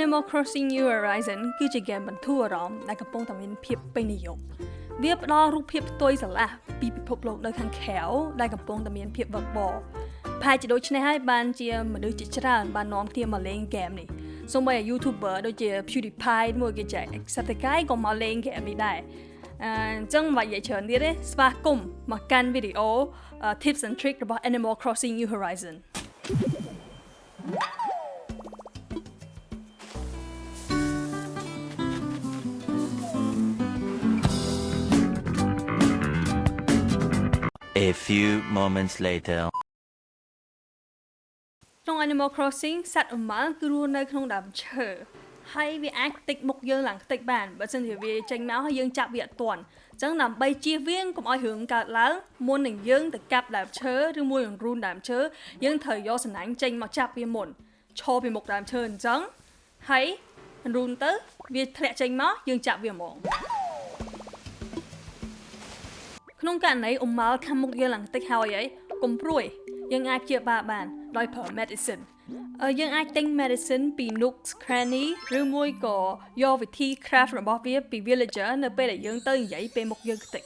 Animal Crossing New Horizon គឺជាហ្គេមបន្ធូរអារម្មណ៍ដែលកំពុងតែមានភាពពេញនិយមវាផ្ដល់រូបភាពផ្ទុយស្រឡះពីពិភពលោកនៅខាងក្រៅដែលកំពុងតែមានភាពវឹកវរប្រហែលជាដូច្នេះហើយបានជាមនុស្សជាច្រើនបាននាំគ្នាមកលេងហ្គេមនេះសូម្បីតែ YouTuber ដូចជា PewDiePie មួយគេចែក Excepticai ក៏មកលេងហ្គេមនេះដែរអញ្ចឹងមកនិយាយច្រើនទៀតទេស្វាគមន៍មកកាន់វីដេអូ Tips and Tricks របស់ Animal Crossing New Horizon A few moments later ក្នុង Animal Crossing សត្វអមាល់គឺរស់នៅក្នុងដើមឈើហើយវាអាចតិចមុខយើងឡើងតិចបានបើមិនជាវាចេញមកហើយយើងចាប់វាអត់ទាន់អញ្ចឹងដើម្បីជៀសវាងកុំឲ្យរឿងកើតឡើងមុននឹងយើងទៅកាប់ដើមឈើឬមួយនឹងរូនដើមឈើយើងត្រូវយកសំណាញ់ចេញមកចាប់វាមុនឈរពីមុខដើមឈើអញ្ចឹងហើយរូនទៅវាធ្លាក់ចេញមកយើងចាប់វាហ្មងក្នុងករណីអមាល់ខាំមុខយើងឡើងតិចហើយអីកុំព្រួយយើងអាចព្យាបាលបានដោយប្រើ medicine យើងអាចទិញ medicine ពី Nooks Cranny ឬមួយក៏យកវិធី craft របស់វាពី villager នៅពេលដែលយើងទៅនិយាយពេលមុខយើងខ្ទេច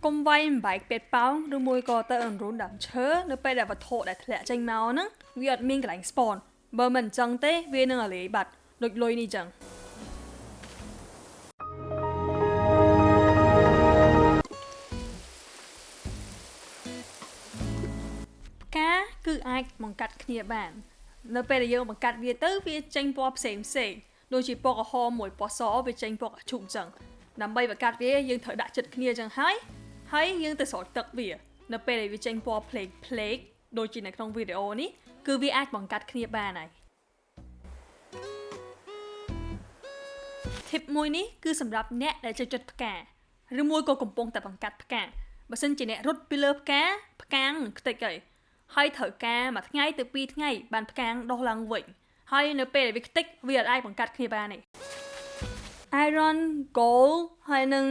កុំវាយបំបែកពេទ្យប៉ោងឬមួយក៏ទៅអង្រូនដើមឈើនៅពេលដែលវត្ថុដែលធ្លាក់ចេញមកហ្នឹងវាអត់មានកន្លែង spawn បើមិនអញ្ចឹងទេវានឹងរលាយបាត់ដូចលុយនេះអញ្ចឹងគឺអាចបង្កាត់គ្នាបាននៅពេលដែលយើងបង្កាត់វាទៅវាចេញពណ៌ផ្សេងដូចជាពណ៌ក្រហមមួយពណ៌សវាចេញពណ៌កញ្ជុកអញ្ចឹងដើម្បីបង្កាត់វាយើងត្រូវដាក់ចិត្តគ្នាអញ្ចឹងហើយយើងទៅស្រោចទឹកវានៅពេលដែលវាចេញពណ៌ផ្លេកដូចជានៅក្នុងវីដេអូនេះគឺវាអាចបង្កាត់គ្នាបានហើយ Tip មួយនេះគឺសម្រាប់អ្នកដែលចូលចិត្តផ្កាឬមួយក៏កំពុងតែបង្កាត់ផ្កាបើសិនជាអ្នករត់ពីលើផ្កានឹងខ្ទេចហើយត្រូវការមួយថ្ងៃទៅ2ថ្ងៃបានផ្កាងដុះឡើងវិញហើយនៅពេលដែលវាខ្ទេចវាអាចបង្កាត់គ្នាបានទេ Iron Gold ហើយនឹង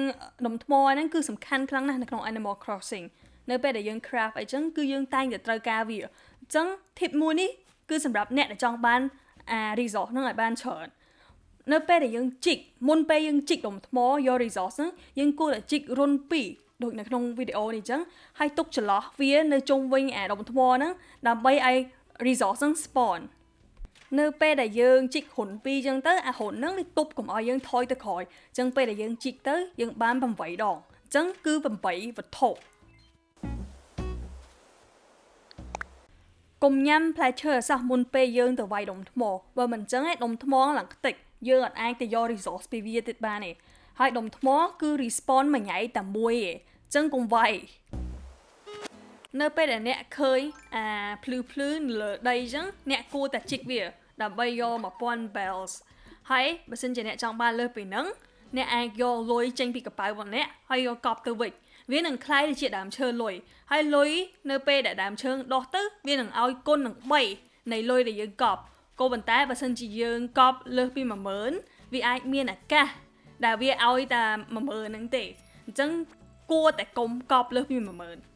ដុំថ្មហ្នឹងគឺសំខាន់ខ្លាំងណាស់នៅក្នុង Animal Crossing នៅពេលដែលយើង craft អីចឹងគឺយើងតែងតែត្រូវការវាអញ្ចឹង tip មួយនេះគឺសម្រាប់អ្នកដែលចង់បាន resource ហ្នឹងឲ្យបានច្រើននៅពេលដែលយើងជីកមុនពេលយើងជីកដុំថ្មយក resource ហ្នឹងយើងគួរតែជីករុន2ដូចនៅក្នុងវីដេអូនេះអញ្ចឹងហើយទុកចន្លោះវានៅជុំវិញអាដុំថ្មហ្នឹងដើម្បីឲ្យ resource ហ្នឹង spawn នៅពេលដែលយើងជីករុន2អញ្ចឹងទៅអារុនហ្នឹងវាទប់កុំឲ្យយើងថយទៅក្រោយអញ្ចឹងពេលដែលយើងជីកទៅយើងបាន8ដងអញ្ចឹងគឺ8វត្ថុកុំញ៉ាំផ្លែឈើសោះមុនពេលយើងទៅវាយដុំថ្មបើមិនអញ្ចឹងឯដុំថ្មឡើងខ្ទេចយើងអាចទៅយក resource ពីវាទៀតបានទេហើយដុំថ្មគឺ respawn មួយថ្ងៃតែមួយឯងអញ្ចឹងកុំវាយនៅពេលដែលអ្នកឃើញភ្លឺនៅលើដីអញ្ចឹងអ្នកគួរតែជីកវាដើម្បីយក1000 bells ហើយបើសិនជាអ្នកចង់បានលើសពីហ្នឹងអ្នកអាចយកលុយចេញពីកប៉ៅរបស់អ្នកហើយយកកប់ទៅវិញវានឹងคล้ายទៅជាដើមឈើលុយហើយលុយនៅពេលដែលដើមឈើដុះទៅវានឹងឲ្យគុណនឹង3នៃលុយដែលយើងកប់ក៏ប៉ុន្តែបើសិនជាយើងកប់លើសពី10000វាអាចមានឱកាសដែលវាឲ្យតែ10000ហ្នឹងទេអញ្ចឹងគួរតែកុំកប់លើសពី10000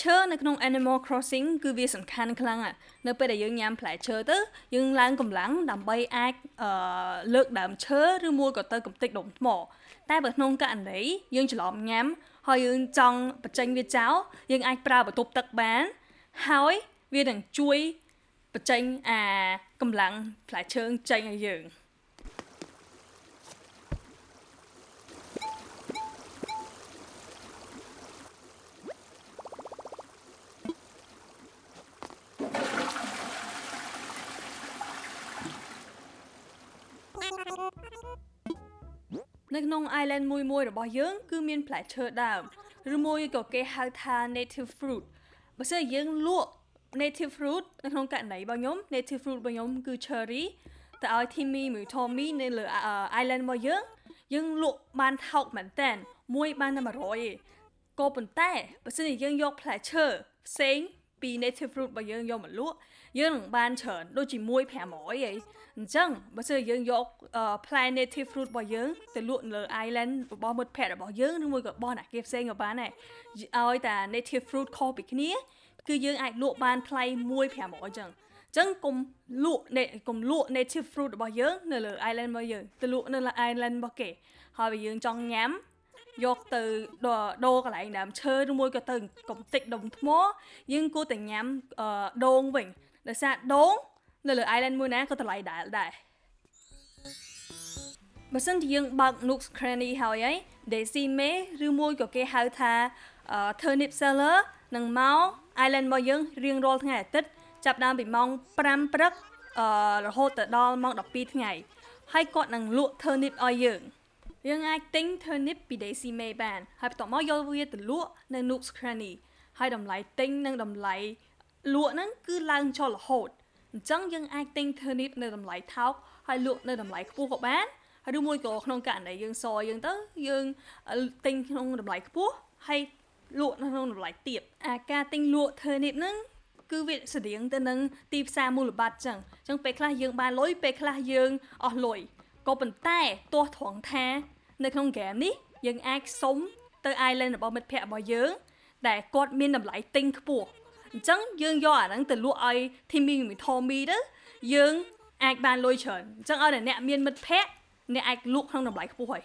ឈើនៅក្នុង Animal Crossing គឺវាសំខាន់ខ្លាំងនៅពេលដែលយើងញ៉ាំផ្លែឈើទៅយើងឡើងកម្លាំងដើម្បីអាចលើកដើមឈើឬមួយក៏ទៅកំទេចដុំថ្មតែបើក្នុងករណីយើងច្រឡំញ៉ាំហើយយើងចង់បញ្ចេញវាចោលយើងអាចប្រើបន្ទប់ទឹកបានហើយវានឹងជួយបញ្ចេញកម្លាំងផ្លែឈើចេញឲ្យយើងនៅក្នុង island មួយរបស់យើងគឺមានផ្លែឈើដើមឬមួយក៏គេហៅថា native fruit បើសិនជាយើងលក់ native fruit នៅក្នុងករណីរបស់ខ្ញុំ native fruit របស់ខ្ញុំគឺ cherry ទៅឲ្យ Timmy មួយ Tommy នៅលើ island របស់យើងលក់បានថោកមែនតើមួយបានតែ100ឯងក៏ប៉ុន្តែបើសិនជាយើងយកផ្លែឈើផ្សេងពី native fruit របស់យើងយកមកលក់យើងនឹងបានច្រើនដូចជាមួយ500ឯងអញ្ចឹងបើសិនយើងយកផ្លែ native fruit របស់យើងទៅលក់នៅលើ island របស់មិត្តភ័ក្តិរបស់យើងឬមួយក៏របស់អ្នកគេផ្សេងក៏បានដែរឲ្យតែ native fruit ខុសពីគ្នា គឺយើងអាចលក់បានថ្លៃ1.500ចឹងចឹងកុំលក់ native fruit របស់យើងនៅលើ island របស់យើងទៅលក់នៅលើ island របស់គេហើយបើយើងចង់ញ៉ាំយកទៅដូរកន្លែងដើមឈើឬមួយក៏ទៅកំទេចដុំថ្មយើងគួរតែញ៉ាំដូងវិញដោយសារដូងនៅលើ island មួយណាក៏តម្លៃដែរបើសិនជាយើងបើក Nook's Cranny ហើយ Daisy May ឬមួយក៏គេហៅថា Turnip Seller នឹងមក island របស់យើងរៀងរាល់ថ្ងៃអាទិត្យចាប់ដើមពីម៉ោង5ព្រឹករហូតដល់ម៉ោង12ថ្ងៃហើយគាត់នឹងលក់ turnip ឲ្យយើងអាចទិញ turnip ពី Daisy May បានហើយបន្ទាប់មកយកវាទៅលក់នៅ Nook's Cranny ហើយតម្លៃទិញនិងតម្លៃលក់ហ្នឹងគឺឡើងចុះរហូតអញ្ចឹងយើងអាចទិញ turnip នៅតម្លៃថោកហើយលក់នៅតម្លៃខ្ពស់ក៏បានឬមួយក៏ក្នុងករណីយើងសយើងទៅយើងទិញក្នុងតម្លៃខ្ពស់ហើយលក់នៅក្នុងតម្លៃទាបការទិញលក់ turnip ហ្នឹងគឺវាស្តៀងទៅនឹងទីផ្សារមូលបត្រចឹងពេលខ្លះយើងបានលុយពេលខ្លះយើងអស់លុយក៏ប៉ុន្តែទោះត្រង់ថានៅក្នុងហ្គេមនេះយើងអាចសុំទៅ island របស់មិត្តភ័ក្តិរបស់យើងដែលគាត់មានតម្លៃទិញខ្ពស់អញ្ចឹងយើងយកអាហ្នឹងទៅលក់ឲ្យ Timmy មី Tommy ទៅយើងអាចបានលុយច្រើនអញ្ចឹងឲ្យតែអ្នកមានមិត្តភ័ក្តិអ្នកអាចលក់ក្នុងតម្លៃខ្ពស់ហើយ